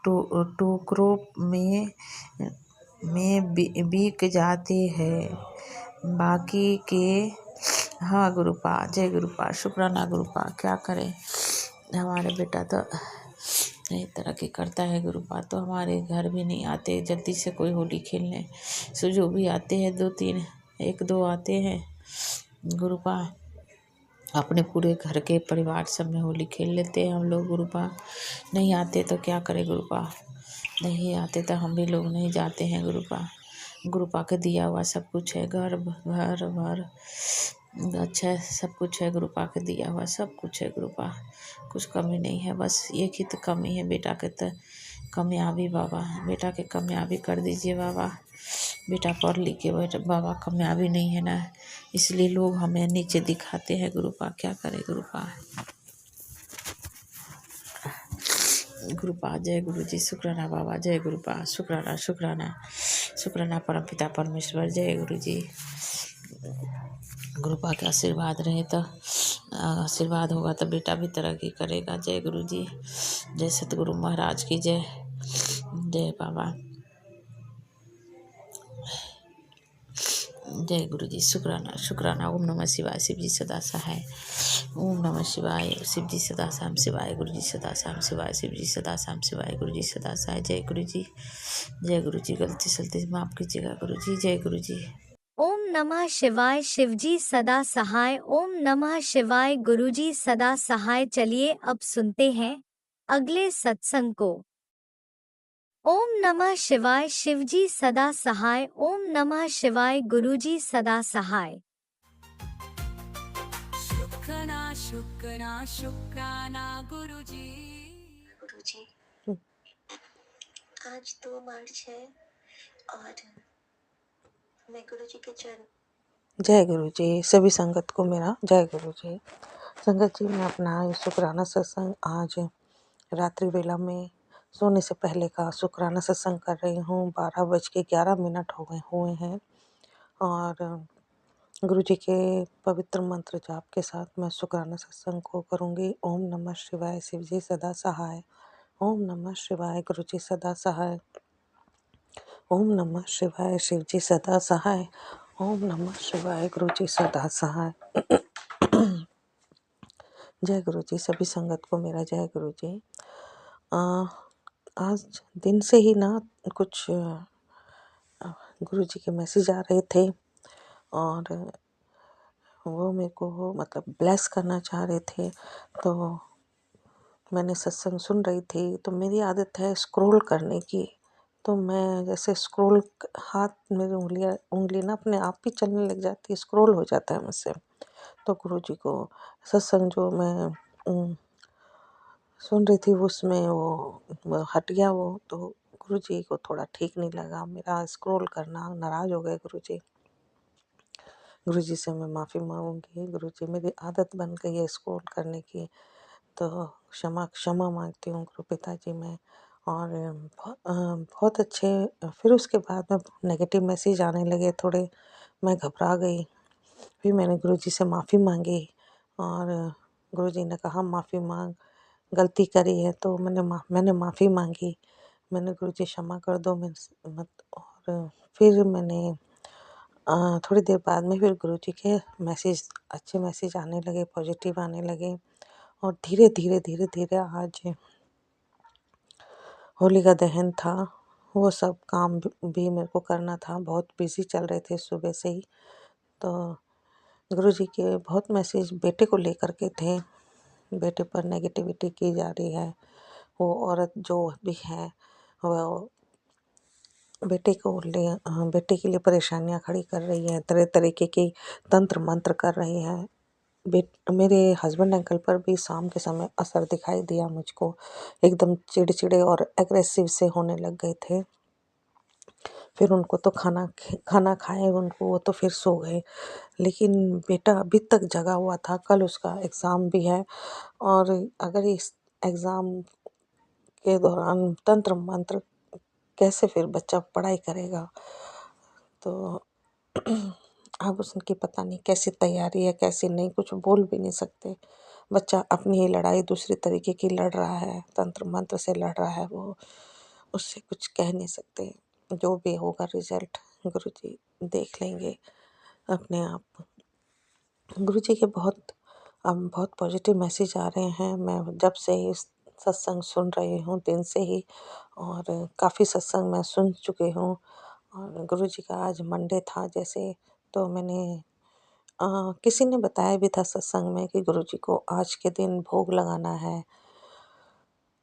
टुकड़ों में बिक जाते हैं, बाकी के। हाँ गुरुपा, जय गुरुपा, शुक्राना गुरुपा। क्या करें, हमारे बेटा तो नहीं तरक्की करता है गुरुपा, तो हमारे घर भी नहीं आते जल्दी से कोई होली खेलने। सो जो भी आते हैं 2-3 1-2 आते हैं गुरुपा, अपने पूरे घर के परिवार सब में होली खेल लेते हैं हम लोग गुरुपा। नहीं आते तो क्या करें गुरुपा, नहीं आते तो हम भी लोग नहीं जाते हैं गुरुपा। गुरुपा के दिया हुआ सब कुछ है, घर भर अच्छा है, सब कुछ है गुरुपा के दिया हुआ, सब कुछ है गुरुपा, कुछ कमी नहीं है। बस एक ही तो कमी है, बेटा के तो कामयाबी बाबा, बेटा के कामयाबी कर दीजिए बाबा। बेटा पढ़ लिख के बेटा बाबा कामयाबी नहीं है ना, इसलिए लोग हमें नीचे दिखाते हैं गुरुपा, क्या करें गुरुपा। गुरुपा, जय गुरु जी, शुक्राना बाबा, जय गुरुपा, शुक्राना शुक्राना शुक्राना परमपिता परमेश्वर, जय गुरु जी। गुरुपा के आशीर्वाद रहे तो आशीर्वाद होगा तो बेटा भी तरक्की करेगा। जय गुरु जी, जय सतगुरु महाराज की जय, जय बाबा, जय गुरु जी, शुक्राना शुक्राना। ओम नमः शिवाय, शिव जी सदा सहाय। ओम नमः शिवाय, शिव जी सदा साम शिवाय, गुरु जी सदा साम शिवाय, शिव जी सदा साम शिवाय, गुरु जी सदा सहाय। जय गुरु जी, जय गुरु जी। गलती सलती माफ कीजिएगा गुरु जी, जय गुरु जी। ओम नमः शिवाय, शिवजी सदा सहाय। ओम नमः शिवाय, गुरुजी सदा सहाय। चलिए अब सुनते हैं अगले सत्संग को। ओम नमः शिवाय, शिवजी सदा सहाय। ओम नमः शिवाय, गुरुजी सदा सहाय। शुक्राना गुरुजी। गुरुजी, आज 2 मार्च है और मैं गुरुजी के चरण। जय गुरु जी, सभी संगत को मेरा जय गुरु जी। संगत जी, मैं अपना शुक्राना सत्संग आज रात्रि वेला में सोने से पहले का शुक्राना सत्संग कर रही हूँ। 12:11 हुए हैं और गुरु जी के पवित्र मंत्र जाप के साथ मैं शुक्राना सत्संग को करूँगी। ओम नमः शिवाय, शिव जी सदा सहाय। ओम नमः शिवाय, गुरु जी सदा सहाय। ओम नमः शिवाय, शिव जी सदा सहाय। ओम नमः शिवाय, गुरु जी सदा सहाय। जय गुरु जी, सभी संगत को मेरा जय गुरु जी। आज दिन से ही ना कुछ गुरु जी के मैसेज आ रहे थे और वो मेरे को मतलब ब्लेस करना चाह रहे थे, तो मैंने सत्संग सुन रही थी। तो मेरी आदत है स्क्रॉल करने की, तो मैं जैसे स्क्रॉल हाथ मेरी उंगली ना अपने आप ही चलने लग जाती है, स्क्रॉल हो जाता है मुझसे। तो गुरु जी को सत्संग जो मैं सुन रही थी उसमें वो हट गया वो, तो गुरु जी को थोड़ा ठीक नहीं लगा मेरा स्क्रॉल करना, नाराज़ हो गए गुरु जी। गुरु जी से मैं माफ़ी मांगूंगी। गुरु जी, मेरी आदत बन गई है स्क्रॉल करने की, तो क्षमा मांगती हूँ गुरु पिताजी मैं। और बहुत अच्छे। फिर उसके बाद में नेगेटिव मैसेज आने लगे थोड़े, मैं घबरा गई। फिर मैंने गुरुजी से माफ़ी मांगी और गुरुजी ने कहा माफ़ी मांग, गलती करी है तो मैंने माफ़ी मांगी। मैंने गुरुजी क्षमा कर दो मेरे से मत। और फिर मैंने थोड़ी देर बाद में फिर गुरुजी के मैसेज, अच्छे मैसेज आने लगे, पॉजिटिव आने लगे। और धीरे धीरे धीरे धीरे आज होली का दहन था, वो सब काम भी मेरे को करना था। बहुत बिजी चल रहे थे सुबह से ही। तो गुरुजी के बहुत मैसेज बेटे को लेकर के थे। बेटे पर नेगेटिविटी की जा रही है। वो औरत जो भी है वो बेटे के लिए परेशानियां खड़ी कर रही है, तरह तरीके की तंत्र मंत्र कर रही है। मेरे हस्बैंड अंकल पर भी शाम के समय असर दिखाई दिया मुझको। एकदम चिड़चिड़े और एग्रेसिव से होने लग गए थे। फिर उनको तो खाना खाए उनको, वो तो फिर सो गए। लेकिन बेटा अभी तक जगा हुआ था। कल उसका एग्ज़ाम भी है और अगर इस एग्ज़ाम के दौरान तंत्र मंत्र, कैसे फिर बच्चा पढ़ाई करेगा। तो अब उसकी पता नहीं कैसी तैयारी है कैसी नहीं, कुछ बोल भी नहीं सकते। बच्चा अपनी ही लड़ाई दूसरी तरीके की लड़ रहा है, तंत्र मंत्र से लड़ रहा है वो, उससे कुछ कह नहीं सकते। जो भी होगा रिजल्ट गुरुजी देख लेंगे अपने आप। गुरुजी के बहुत पॉजिटिव मैसेज आ रहे हैं। मैं जब से इस सत्संग सुन रही हूँ दिन से ही, और काफ़ी सत्संग मैं सुन चुकी हूँ। और गुरुजी का आज मंडे था जैसे, तो मैंने किसी ने बताया भी था सत्संग में कि गुरुजी को आज के दिन भोग लगाना है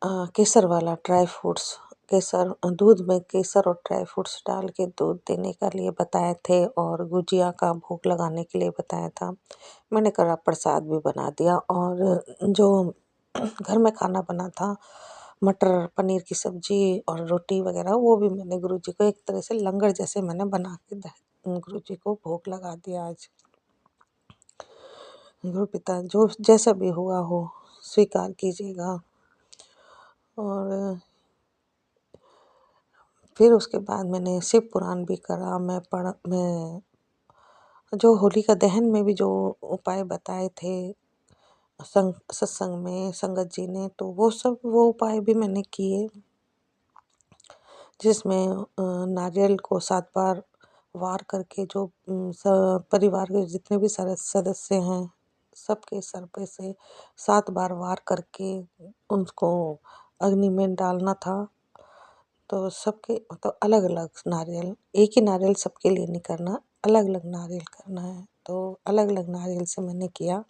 केसर वाला, ड्राई फ्रूट्स, केसर दूध में केसर और ड्राई फ्रूट्स डाल के दूध देने के लिए बताए थे और गुजिया का भोग लगाने के लिए बताया था। मैंने कड़ा प्रसाद भी बना दिया और जो घर में खाना बना था, मटर पनीर की सब्जी और रोटी वगैरह, वो भी मैंने गुरुजी को एक तरह से लंगर जैसे मैंने बना के गुरुजी को भोग लगा दिया आज। गुरु पिता जो जैसा भी हुआ हो स्वीकार कीजिएगा। और फिर उसके बाद मैंने शिव पुराण भी करा। मैं जो होली का दहन में भी जो उपाय बताए थे सत्संग में संगत जी ने, तो वो उपाय भी मैंने किए, जिसमें नारियल को 7 बार वार करके जो परिवार के जितने भी सदस्य हैं सबके सर पे से 7 बार वार करके उनको अग्नि में डालना था। तो सबके मतलब अलग अलग नारियल, एक ही नारियल सबके लिए नहीं करना, अलग अलग नारियल करना है। तो अलग अलग नारियल से मैंने किया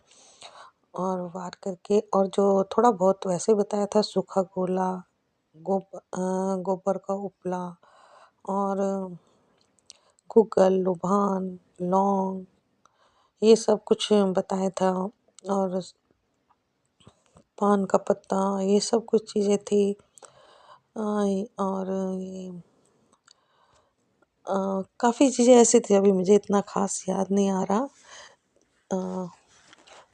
और वार करके, और जो थोड़ा बहुत वैसे बताया था सूखा गोला, गोबर का उपला और गूगल, लुभान, लौंग, ये सब कुछ बताया था। और पान का पत्ता, ये सब कुछ चीज़ें थी। और ये काफ़ी चीज़ें ऐसी थी, अभी मुझे इतना ख़ास याद नहीं आ रहा।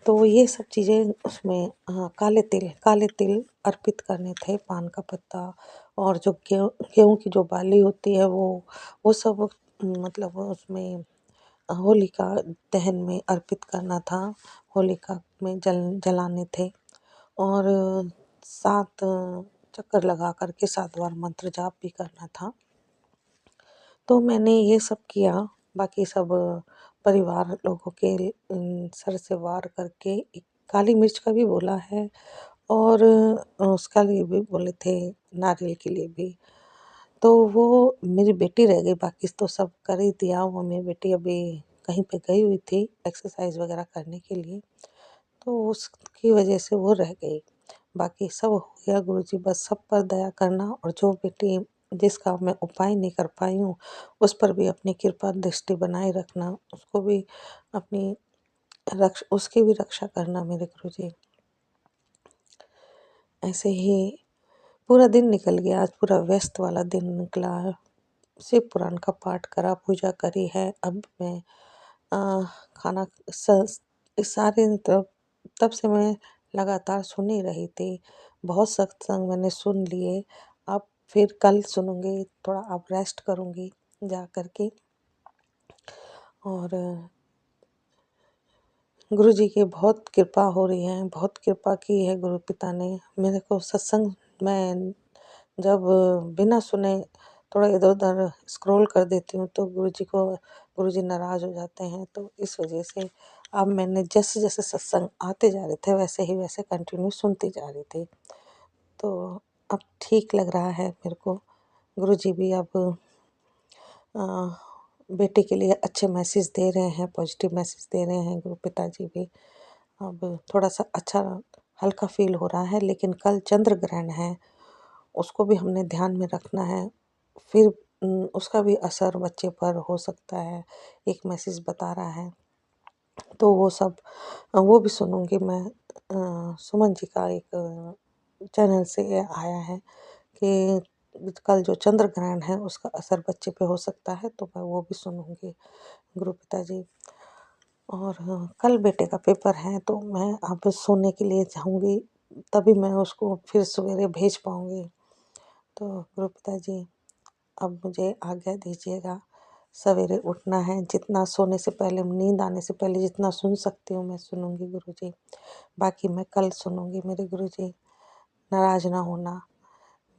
तो ये सब चीज़ें उसमें काले तिल अर्पित करने थे, पान का पत्ता और जो गेहूँ की जो बाली होती है वो सब मतलब उसमें होलिका दहन में अर्पित करना था, होलिका में जलाने थे। और 7 चक्कर लगा कर के 7 बार मंत्र जाप भी करना था। तो मैंने ये सब किया। बाकी सब परिवार लोगों के सर से वार करके एक काली मिर्च का भी बोला है और उसका लिए भी बोले थे, नारियल के लिए भी। तो वो मेरी बेटी रह गई, बाकी तो सब कर ही दिया। वो मेरी बेटी अभी कहीं पे गई हुई थी एक्सरसाइज वगैरह करने के लिए, तो उसकी वजह से वो रह गई। बाकी सब हो गया। गुरुजी बस सब पर दया करना, और जो बेटी जिसका मैं उपाय नहीं कर पाई हूँ उस पर भी अपनी कृपा दृष्टि बनाए रखना, उसको भी अपनी उसकी भी रक्षा करना मेरे गुरुजी। ऐसे ही पूरा दिन निकल गया। आज पूरा व्यस्त वाला दिन निकला है। शिव पुराण का पाठ करा, पूजा करी है। अब मैं खाना सारे तब से मैं लगातार सुन ही रही थी। बहुत सत्संग मैंने सुन लिए। अब फिर कल सुनूंगी, थोड़ा अब रेस्ट करूंगी जा कर के। और गुरु जी की बहुत कृपा हो रही है, बहुत कृपा की है गुरु पिता ने मेरे को। सत्संग मैं जब बिना सुने थोड़ा इधर उधर स्क्रॉल कर देती हूँ तो गुरु जी नाराज़ हो जाते हैं। तो इस वजह से अब मैंने जैसे जैसे सत्संग आते जा रहे थे वैसे ही वैसे कंटिन्यू सुनती जा रही थी। तो अब ठीक लग रहा है मेरे को। गुरु जी भी अब बेटे के लिए अच्छे मैसेज दे रहे हैं, पॉजिटिव मैसेज दे रहे हैं गुरु पिताजी भी। अब थोड़ा सा अच्छा हल्का फील हो रहा है। लेकिन कल चंद्र ग्रहण है, उसको भी हमने ध्यान में रखना है। फिर उसका भी असर बच्चे पर हो सकता है, एक मैसेज बता रहा है। तो वो भी सुनूंगी मैं। सुमन जी का एक चैनल से ये आया है कि कल जो चंद्र ग्रहण है उसका असर बच्चे पे हो सकता है, तो मैं वो भी सुनूंगी गुरु पिताजी। और कल बेटे का पेपर है तो मैं अब सोने के लिए जाऊंगी, तभी मैं उसको फिर सवेरे भेज पाऊंगी। तो गुरु पिताजी अब मुझे आज्ञा दीजिएगा, सवेरे उठना है। जितना सोने से पहले, नींद आने से पहले जितना सुन सकती हूँ मैं सुनूंगी गुरु जी। बाकी मैं कल सुनूंगी। मेरे गुरु जी नाराज ना होना,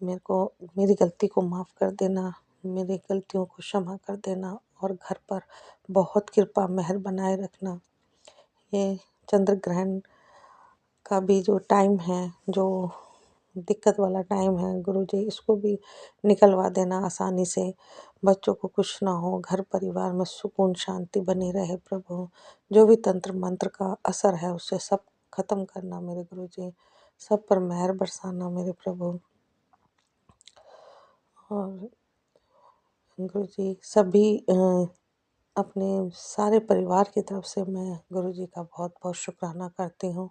मेरे को मेरी गलती को माफ़ कर देना, मेरी गलतियों को क्षमा कर देना और घर पर बहुत कृपा मेहर बनाए रखना। ये चंद्र ग्रहण का भी जो टाइम है, जो दिक्कत वाला टाइम है, गुरुजी इसको भी निकलवा देना आसानी से। बच्चों को कुछ ना हो, घर परिवार में सुकून शांति बनी रहे प्रभु। जो भी तंत्र मंत्र का असर है उसे सब खत्म करना मेरे गुरुजी। सब पर मेहर बरसाना मेरे प्रभु। और गुरुजी सभी अपने सारे परिवार की तरफ से मैं गुरुजी का बहुत बहुत शुक्राना करती हूँ।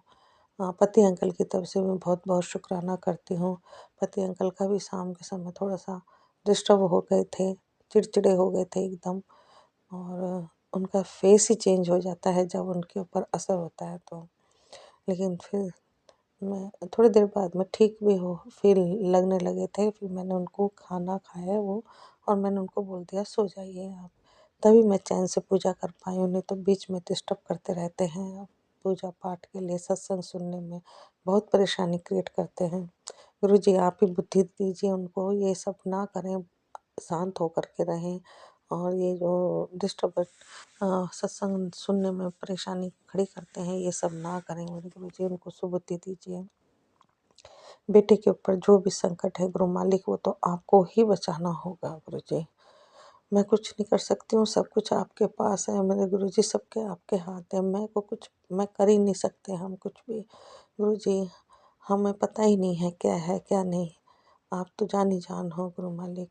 पति अंकल की तरफ से मैं बहुत बहुत शुक्राना करती हूँ। पति अंकल का भी शाम के समय थोड़ा सा डिस्टर्ब हो गए थे, चिड़चिड़े हो गए थे एकदम। और उनका फेस ही चेंज हो जाता है जब उनके ऊपर असर होता है तो। लेकिन फिर मैं थोड़ी देर बाद में ठीक भी हो फील लगने लगे थे। फिर मैंने उनको खाना खाया वो, और मैंने उनको बोल दिया सो जाइए आप। तभी मैं चैन से पूजा कर पाई हूँ, नहीं तो बीच में डिस्टर्ब करते रहते हैं। पूजा पाठ के लिए सत्संग सुनने में बहुत परेशानी क्रिएट करते हैं। गुरु जी आप ही बुद्धि दीजिए उनको, ये सब ना करें, शांत होकर के रहें। और ये जो डिस्टर्ब सत्संग सुनने में परेशानी खड़ी करते हैं, ये सब ना करें मेरे गुरु जी, उनको सुबुद्धि दीजिए। बेटे के ऊपर जो भी संकट है गुरु मालिक, वो तो आपको ही बचाना होगा गुरु जी। मैं कुछ नहीं कर सकती हूँ, सब कुछ आपके पास है मेरे गुरु जी। सबके आपके हाथ है, मैं कर ही नहीं सकते हम कुछ भी गुरु जी। हमें पता ही नहीं है क्या है क्या नहीं। आप तो जान ही जान हो गुरु मालिक।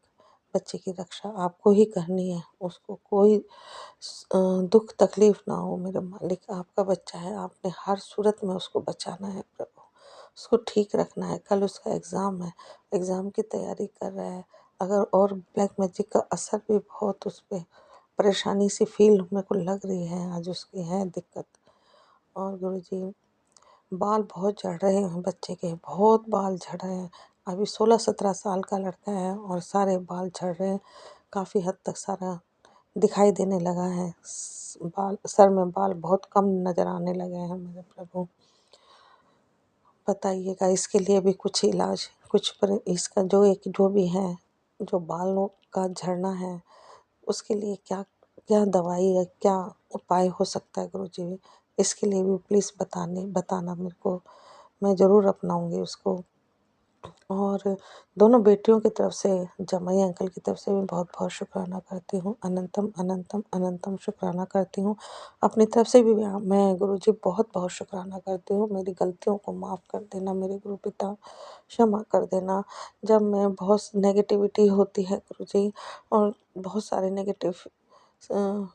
बच्चे की रक्षा आपको ही करनी है, उसको कोई दुख तकलीफ ना हो मेरे मालिक। आपका बच्चा है, आपने हर सूरत में उसको बचाना है प्रभु। उसको ठीक रखना है। कल उसका एग्ज़ाम है, एग्ज़ाम की तैयारी कर रहा है। अगर और ब्लैक मैजिक का असर भी बहुत उस पे परेशानी सी फील मेरे को लग रही है, आज उसकी है दिक्कत। और गुरुजी बाल बहुत झड़ रहे हैं बच्चे के, बहुत बाल झड़ रहे हैं। अभी 16-17 साल का लड़का है और सारे बाल झड़ रहे हैं। काफ़ी हद तक सारा दिखाई देने लगा है। बाल सर में बाल बहुत कम नज़र आने लगे हैं मेरे प्रभु। बताइएगा इसके लिए भी कुछ इलाज, कुछ पर इसका जो भी है, जो बालों का झड़ना है, उसके लिए क्या क्या दवाई है, क्या उपाय हो सकता है गुरुजी? इसके लिए भी प्लीज़ बताना मेरे को। मैं ज़रूर अपनाऊंगी उसको। और दोनों बेटियों की तरफ से, जमाई अंकल की तरफ से भी बहुत बहुत शुक्राना करती हूँ। अनंतम अनंतम अनंतम शुक्राना करती हूँ। अपनी तरफ से भी मैं गुरुजी बहुत बहुत शुक्राना करती हूँ। मेरी गलतियों को माफ़ कर देना मेरे गुरु पिता, क्षमा कर देना। जब मैं बहुत नेगेटिविटी होती है गुरुजी, और बहुत सारे नेगेटिव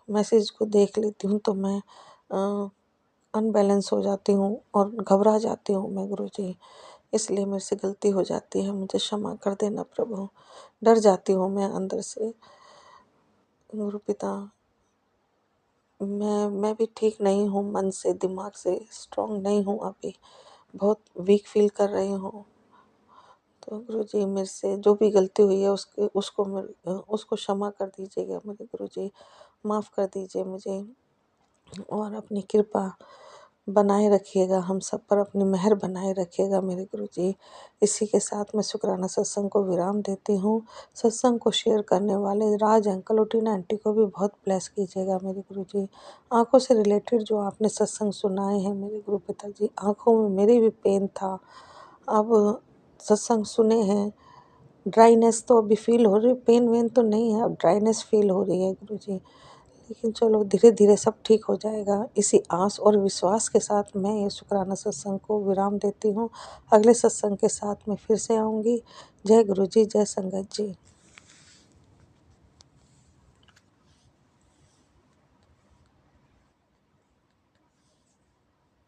मैसेज को देख लेती हूँ तो मैं अनबैलेंस हो जाती हूँ और घबरा जाती हूँ मैं गुरुजी। इसलिए मेरे से गलती हो जाती है, मुझे क्षमा कर देना प्रभु। डर जाती हूँ मैं अंदर से गुरु पिता। मैं भी ठीक नहीं हूँ, मन से दिमाग से स्ट्रांग नहीं हूँ अभी, बहुत वीक फील कर रही हूँ। तो गुरुजी मेरे से जो भी गलती हुई है उसको क्षमा कर दीजिएगा मेरे गुरुजी, माफ़ कर दीजिए मुझे और अपनी कृपा बनाए रखिएगा, हम सब पर अपनी मेहर बनाए रखिएगा मेरे गुरुजी। इसी के साथ मैं शुक्राना सत्संग को विराम देती हूँ। सत्संग को शेयर करने वाले राज अंकल और टीना आंटी को भी बहुत ब्लेस कीजिएगा मेरे गुरुजी। आँखों से रिलेटेड जो आपने सत्संग सुनाए हैं मेरे गुरु पिताजी, आँखों में मेरे भी पेन था, अब सत्संग सुने हैं, ड्राइनेस तो अभी फील हो रही, पेन वेन तो नहीं है, अब ड्राइनेस फील हो रही है गुरुजी, लेकिन चलो धीरे धीरे सब ठीक हो जाएगा। इसी आस और विश्वास के साथ मैं ये शुक्राना सत्संग को विराम देती हूँ। अगले सत्संग के साथ मैं फिर से आऊँगी। जय गुरु जी, जय संगत जी।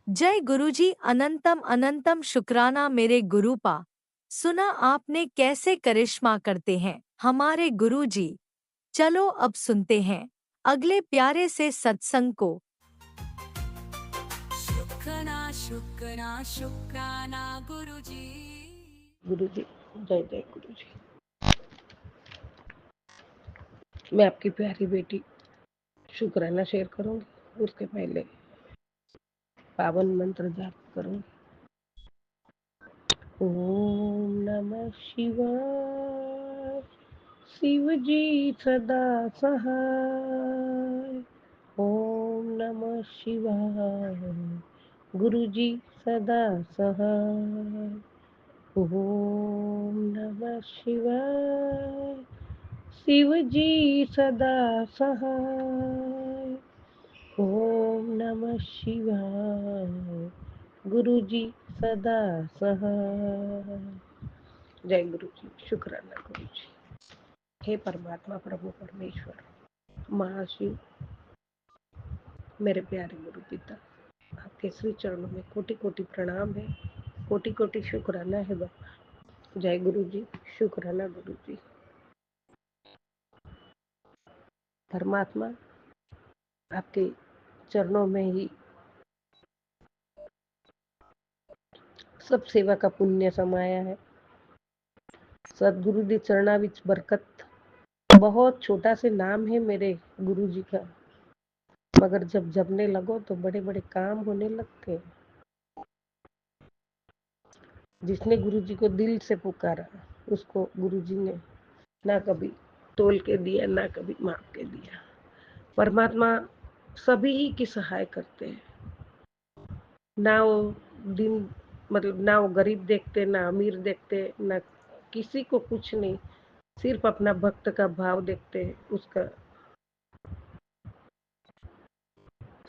जय गुरुजी, अनंतम अनंतम शुक्राना मेरे गुरुपा। सुना आपने कैसे करिश्मा करते हैं हमारे गुरुजी। चलो अब सुनते हैं अगले प्यारे से सत्संग को। शुक्राना शुक्राना शुक्राना गुरुजी। गुरु जी, जय जय गुरु जी। मैं आपकी प्यारी बेटी शुक्राना शेयर करूंगी, उसके पहले पावन मंत्र जाप करूंगी। ओम नमः शिवाय, शिव जी सदा सहाय। ओम नमः शिवाय, गुरु जी सदा सहाय। ओम नमः शिवाय, शिव जी सदा सहाय। ओम नमः शिवाय, गुरु जी सदा सहाय। जय गुरु जी, शुक्राना गुरु जी। हे परमात्मा प्रभु परमेश्वर महाशिव, मेरे प्यारे गुरु पिता, आपके श्री चरणों में कोटि कोटि प्रणाम है, कोटि कोटि शुक्राना है बाबा। जय गुरु जी, शुक्राना गुरु जी। परमात्मा, आपके चरणों में ही सब सेवा का पुण्य समाया है। सतगुरु दी चरणा विच बरकत, बहुत छोटा से नाम है मेरे गुरु जी का, मगर जब जपने लगो तो बड़े बड़े काम होने लगते। जिसने गुरु जी को दिल से पुकारा उसको गुरु जी ने ना कभी तोल के दिया, ना कभी माप के दिया। परमात्मा सभी ही की सहाय करते हैं, ना वो दिन ना वो गरीब देखते, ना अमीर देखते, ना किसी को कुछ नहीं, सिर्फ अपना भक्त का भाव देखते हैं, उसका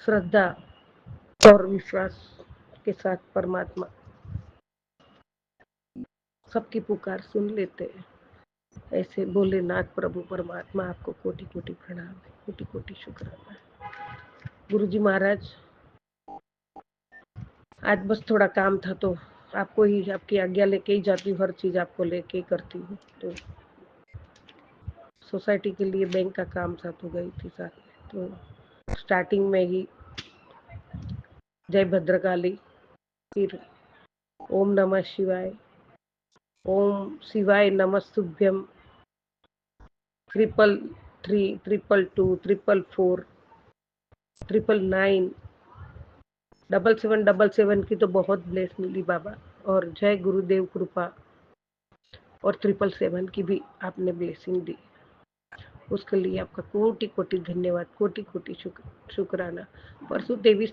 श्रद्धा और विश्वास के साथ परमात्मा सबकी पुकार सुन लेते हैं। ऐसे भोलेनाथ प्रभु परमात्मा आपको कोटि कोटि प्रणाम है, कोटि कोटि शुक्राना है। गुरु जी महाराज, आज बस थोड़ा काम था तो आपको ही, आपकी आज्ञा लेके ही जाती हूँ, हर चीज आपको लेके ही करती हूँ। तो सोसाइटी के लिए बैंक का काम था तो गई थी साथ में। तो स्टार्टिंग में ही जय भद्रकाली, फिर ओम नमः शिवाय, ओम शिवाय नमस्तुभ्यम, 333, 222, 444, 999, 7777 की तो बहुत ब्लेस मिली बाबा, और जय गुरुदेव कृपा और 777 की भी आपने ब्लेसिंग दी, उसके लिए आपका कोटि कोटि धन्यवाद, कोटि कोटि शुक्राना। परसों 23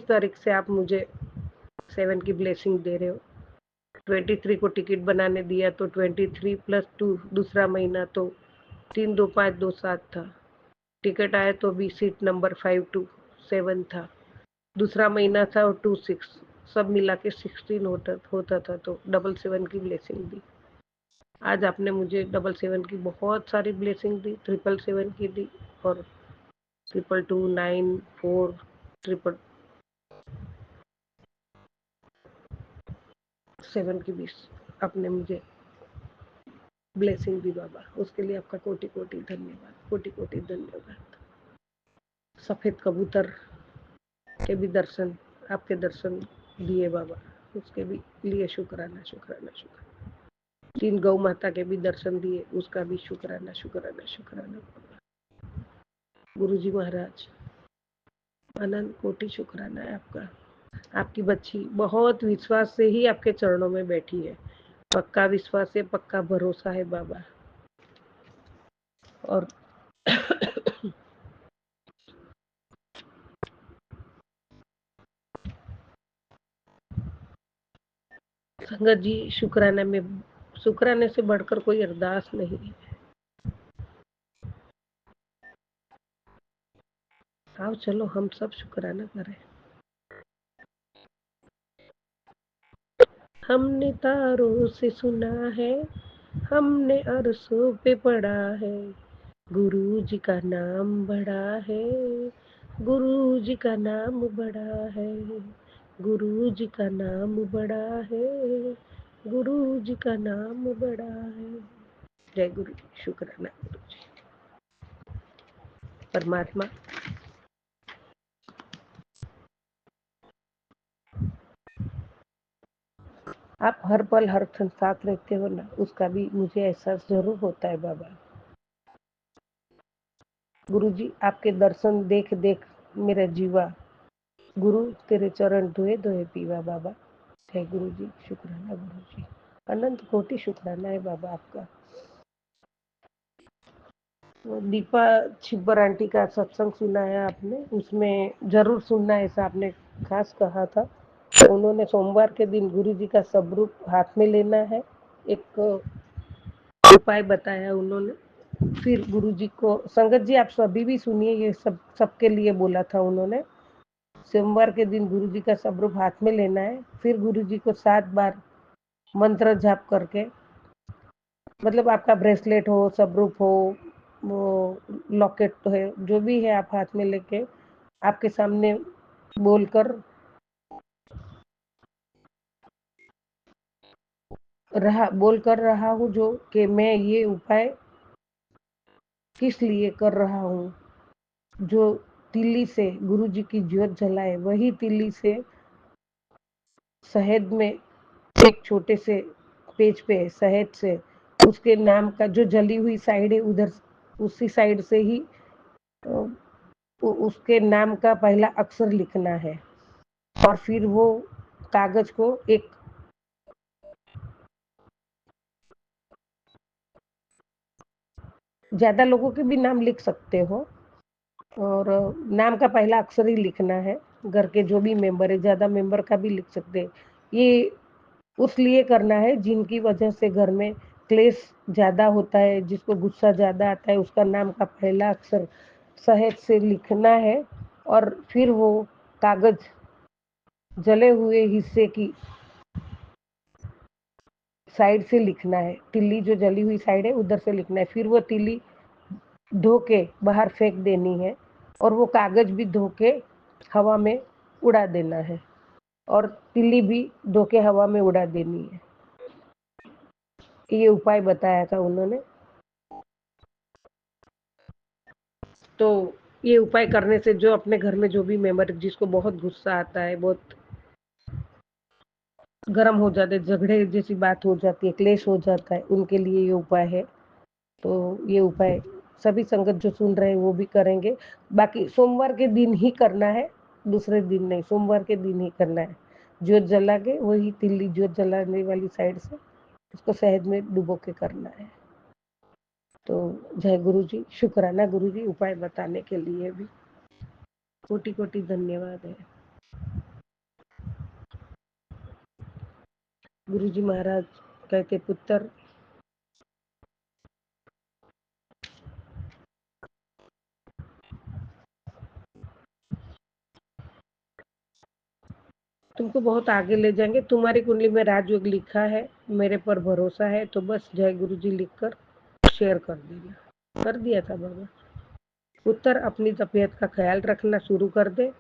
तारीख से आप मुझे 7 की ब्लेसिंग दे रहे हो। 23 को टिकट बनाने दिया तो 23 + 2 दूसरा महीना तो 32527 था। टिकट आया तो भी सीट नंबर 527 था। दूसरा महीना था और 26, सब मिला के 16 होता था, तो 777 की ब्लेसिंग दी। आज आपने मुझे 777 की बहुत सारी ब्लेसिंग दी, 777 की दी, और 222, 9, 4, 777 की भी आपने मुझे ब्लेसिंग दी बाबा, उसके लिए आपका कोटि कोटि धन्यवाद, कोटि कोटि धन्यवाद। सफेद कबूतर के भी दर्शन, आपके दर्शन दिए बाबा, उसके भी लिए शुक्राना शुक्राना शुक्राना। 3 गौ माता के भी दर्शन दिए, उसका भी शुक्राना शुक्राना शुक्राना। गुरुजी महाराज अनंत कोटि शुक्राना है आपका। आपकी बच्ची बहुत विश्वास से ही आपके चरणों में बैठी है, पक्का विश्वास है, पक्का भरोसा है बाबा। और संगत जी, शुक्राने से बढ़कर कोई अरदास नहीं है। आओ चलो हम सब शुक्राना करें। हमने तारों से सुना है, हमने अरसों पे पढ़ा है, गुरु जी का नाम बड़ा है, गुरु जी का नाम बड़ा है, गुरु जी का नाम बड़ा है, गुरु जी का नाम बड़ा है। जय गुरु जी, शुक्राना गुरु जी। परमात्मा आप हर पल हर क्षण साथ रहते हो ना, उसका भी मुझे एहसास जरूर होता है बाबा। गुरु जी, आपके दर्शन देख देख मेरा जीवा, गुरु तेरे चरण धोए धोए पीवा बाबा। जय गुरु जी, शुक्राना गुरु जी, अनंत कोटि शुक्राना है बाबा आपका। दीपा छिब्बर आंटी का सत्संग सुना है आपने, उसमें जरूर सुनना ऐसा आपने खास कहा था। उन्होंने सोमवार के दिन गुरु जी का स्वरूप हाथ में लेना है, एक उपाय बताया उन्होंने। फिर गुरु जी को, संगत जी आप सभी भी सुनिए, ये सबके लिए बोला था उन्होंने। सोमवार के दिन गुरु जी का स्वरूप हाथ में लेना है, फिर गुरु जी को 7 बार मंत्र जाप करके, मतलब आपका ब्रेसलेट हो, स्वरूप हो, वो लॉकेट है, जो भी है, आप हाथ में लेके आपके सामने बोलकर रहा हूँ जो कि मैं ये उपाय किस लिए कर रहा हूँ। जो तिल्ली से गुरु जी की ज्योत जलाए, वही तिल्ली से शहद में एक छोटे से पेज पे शहद से उसके नाम का जो जली हुई साइड है, उधर उसी साइड से ही उसके नाम का पहला अक्षर लिखना है। और फिर वो कागज को एक ज्यादा लोगों के भी नाम लिख सकते हो, और नाम का पहला अक्षर ही लिखना है। घर के जो भी मेंबर है, ज्यादा मेंबर का भी लिख सकते हैं। ये उस लिए करना है जिनकी वजह से घर में क्लेश ज्यादा होता है, जिसको गुस्सा ज्यादा आता है, उसका नाम का पहला अक्षर शहद से लिखना है। और फिर वो कागज जले हुए हिस्से की साइड से लिखना है, तिल्ली जो जली हुई साइड है उधर से लिखना है। फिर वो तिल्ली धो के बाहर फेंक देनी है, और वो कागज भी धो के हवा में उड़ा देना है, और तिल्ली भी धो के हवा में उड़ा देनी है। ये उपाय बताया था उन्होंने। तो ये उपाय करने से जो अपने घर में जो भी मेंबर जिसको बहुत गुस्सा आता है, बहुत गर्म हो जाते, झगड़े जैसी बात हो जाती है, क्लेश हो जाता है, उनके लिए ये उपाय है। तो ये उपाय सभी संगत जो सुन रहे हैं वो भी करेंगे। बाकी सोमवार के दिन ही करना है, दूसरे दिन नहीं, सोमवार के दिन ही करना है। ज्योत जला के वही तिल्ली ज्योत जलाने वाली साइड से उसको शहद में डुबो के करना है। तो जय गुरु जी, शुक्राना गुरु जी, उपाय बताने के लिए भी कोटि कोटि धन्यवाद है। गुरु जी महाराज कहते, पुत्र तुमको बहुत आगे ले जाएंगे, तुम्हारी कुंडली में राजयोग लिखा है, मेरे पर भरोसा है, तो बस जय गुरु जी लिखकर शेयर कर देना। कर दिया था बाबा। पुत्र अपनी तबीयत का ख्याल रखना शुरू कर दे।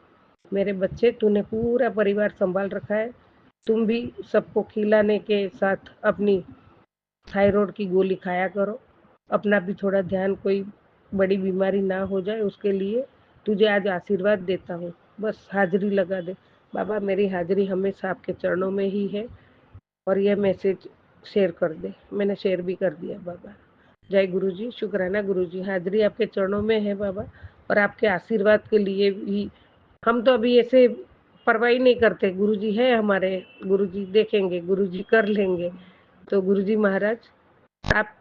मेरे बच्चे, तूने पूरा परिवार संभाल रखा है, तुम भी सबको खिलाने के साथ अपनी थायराइड की गोली खाया करो। अपना भी थोड़ा ध्यान, कोई बड़ी बीमारी ना हो जाए, उसके लिए तुझे आज आशीर्वाद देता हूँ। बस हाजिरी लगा दे। बाबा, मेरी हाजिरी हमेशा आपके चरणों में ही है, और यह मैसेज शेयर कर दे। मैंने शेयर भी कर दिया बाबा। जय गुरु जी, शुक्राना गुरु जी, हाजिरी आपके चरणों में है बाबा, और आपके आशीर्वाद के लिए भी हम तो अभी ऐसे परवाह ही नहीं करते। गुरु जी है हमारे, गुरु जी देखेंगे, गुरु जी कर लेंगे। तो गुरु जी महाराज आप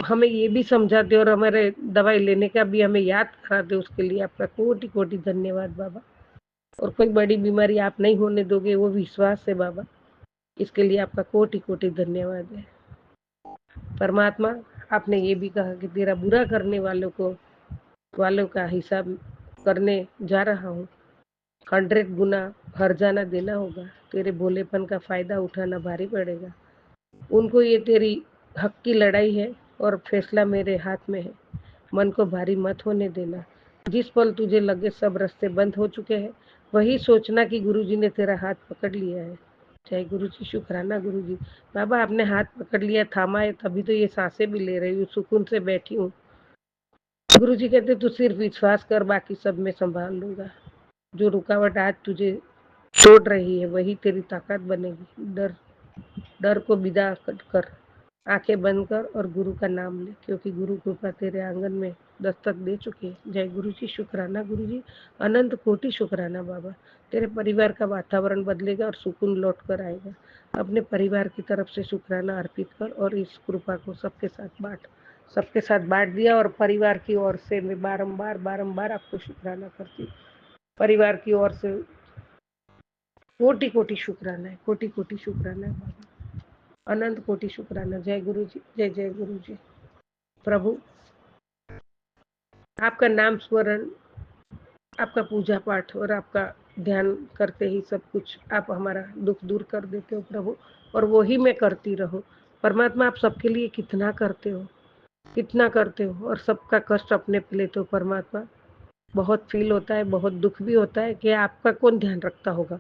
हमें ये भी समझाते और हमारे दवाई लेने का भी हमें याद कराते, उसके लिए आपका कोटि कोटि धन्यवाद बाबा। और कोई बड़ी बीमारी आप नहीं होने दोगे, वो विश्वास है बाबा, इसके लिए आपका कोटि कोटि धन्यवाद है। परमात्मा, आपने ये भी कहा कि तेरा बुरा करने वालों का हिसाब करने जा रहा हूँ। 100 गुना हर जाना देना होगा। तेरे भोलेपन का फायदा उठाना भारी पड़ेगा। उनको ये तेरी हक की लड़ाई है और फैसला मेरे हाथ में है। मन को भारी मत होने देना। जिस पल तुझे लगे सब रास्ते बंद हो चुके हैं, वही सोचना कि गुरुजी ने तेरा हाथ पकड़ लिया है। जय गुरु जी, शुक्राना गुरु जी। बाबा आपने हाथ पकड़ लिया, थामा है, तभी तो ये सांसें भी ले रही हूँ, सुकून से बैठी हूँ। गुरु जी कहते तू सिर्फ विश्वास कर, बाकी सब मैं संभाल लूंगा। जो रुकावट आज तुझे तोड़ रही है, वही तेरी ताकत बनेगी। डर को विदा कर, आंखें बंद कर और गुरु का नाम ले, क्योंकि गुरु कृपा तेरे आंगन में दस्तक दे चुकी है। जय गुरु जी, शुक्राना गुरु जी, अनंत कोटि शुक्राना बाबा। तेरे परिवार का वातावरण बदलेगा और सुकून लौट कर आएगा। अपने परिवार की तरफ से शुक्राना अर्पित कर और इस कृपा को सबके साथ बांट दिया। और परिवार की ओर से मैं बारंबार आपको शुक्राना करती हूँ। परिवार की ओर से कोटि कोटि शुक्राना है, कोटि कोटि शुक्राना है बाबा, अनंत कोटि शुक्राना। जय गुरु जी, जय जय गुरु जी। प्रभु आपका नाम स्मरण, आपका पूजा पाठ और आपका ध्यान करते ही सब कुछ आप हमारा दुख दूर कर देते हो प्रभु, और वो ही मैं करती रहूं। परमात्मा आप सबके लिए कितना करते हो और सबका कष्ट अपने पे लेते हो परमात्मा। बहुत फील होता है, बहुत दुख भी होता है कि आपका कौन ध्यान रखता होगा।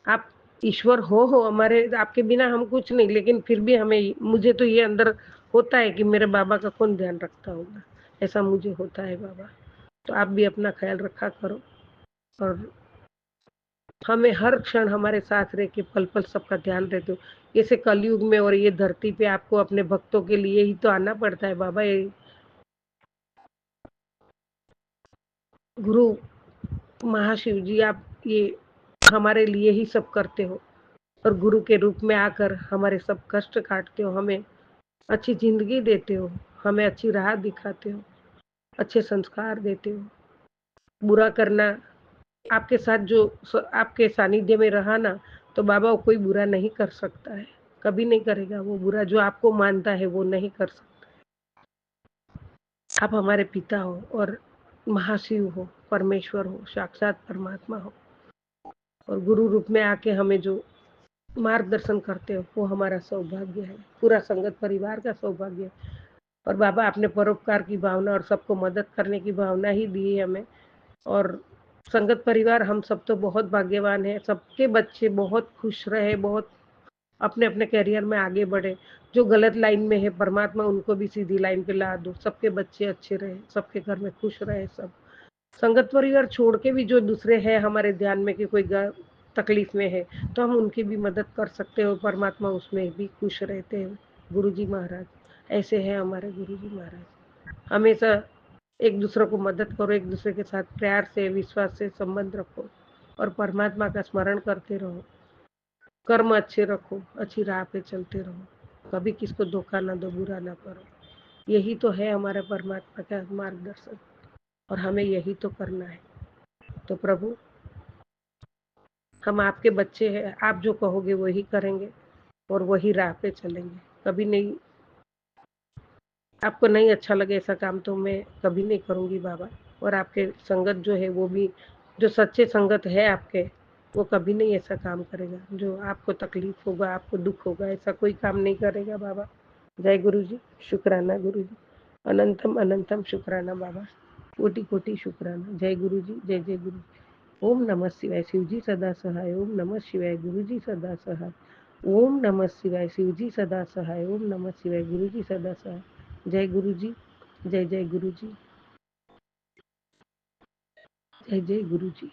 आप ईश्वर हो हमारे, आपके बिना हम कुछ नहीं, लेकिन फिर भी मुझे तो ये अंदर होता है कि मेरे बाबा का कौन ध्यान रखता होगा, ऐसा मुझे होता है बाबा। तो आप भी अपना ख्याल रखा करो और हमें हर क्षण हमारे साथ रह के पल पल सबका ध्यान देते हो। जैसे कलयुग में और ये धरती पे आपको अपने भक्तों के लिए ही तो आना पड़ता है बाबा। ये गुरु महाशिव जी, आप ये हमारे लिए ही सब करते हो और गुरु के रूप में आकर हमारे सब कष्ट काटते हो, हमें अच्छी जिंदगी देते हो, हमें अच्छी राह दिखाते हो, अच्छे संस्कार देते हो। बुरा करना आपके साथ जो आपके सानिध्य में रहा ना, तो बाबा वो कोई बुरा नहीं कर सकता है, कभी नहीं करेगा वो बुरा। जो आपको मानता है वो नहीं कर सकता। आप हमारे पिता हो और महाशिव हो, परमेश्वर हो, साक्षात परमात्मा हो, और गुरु रूप में आके हमें जो मार्गदर्शन करते हो वो हमारा सौभाग्य है, पूरा संगत परिवार का सौभाग्य है। और बाबा आपने परोपकार की भावना और सबको मदद करने की भावना ही दी है हमें। और संगत परिवार हम सब तो बहुत भाग्यवान हैं, सबके बच्चे बहुत खुश रहे, बहुत अपने अपने करियर में आगे बढ़े। जो गलत लाइन में है परमात्मा उनको भी सीधी लाइन पे ला दो, सबके बच्चे अच्छे रहे, सबके घर में खुश रहे सब। संगत परिवार छोड़ के भी जो दूसरे हैं हमारे ध्यान में कि कोई तकलीफ में है, तो हम उनकी भी मदद कर सकते हो, परमात्मा उसमें भी खुश रहते हैं। गुरु जी महाराज ऐसे हैं हमारे गुरु जी महाराज। हमेशा एक दूसरे को मदद करो, एक दूसरे के साथ प्यार से विश्वास से संबंध रखो और परमात्मा का स्मरण करते रहो। कर्म अच्छे रखो, अच्छी राह पे चलते रहो, कभी किसको धोखा ना दो, बुरा ना करो। यही तो है हमारा परमात्मा का मार्गदर्शन और हमें यही तो करना है। तो प्रभु हम आपके बच्चे हैं, आप जो कहोगे वही करेंगे और वही राह पे चलेंगे। कभी नहीं, आपको नहीं अच्छा लगे ऐसा काम तो मैं कभी नहीं करूँगी बाबा। और आपके संगत जो है वो भी, जो सच्चे संगत है आपके, वो कभी नहीं ऐसा काम करेगा जो आपको तकलीफ होगा, आपको दुख होगा, ऐसा कोई काम नहीं करेगा बाबा। जय गुरु जी, शुक्राना गुरु जी, अनंतम अनंतम शुक्राना बाबा, कोटि कोटि शुक्राना। जय गुरु जी, जय जय गुरु जी। ओम नमः शिवाय, शिव जी सदा सहाय। ओम नमः शिवाय, गुरु जी सदा सहाय। ओम नमः शिवाय, शिव जी सदा सहाय। ओम नमः शिवाय, गुरु जी सदा सहाय। जय गुरु जी, जय जय गुरु जी, जय जय गुरु जी।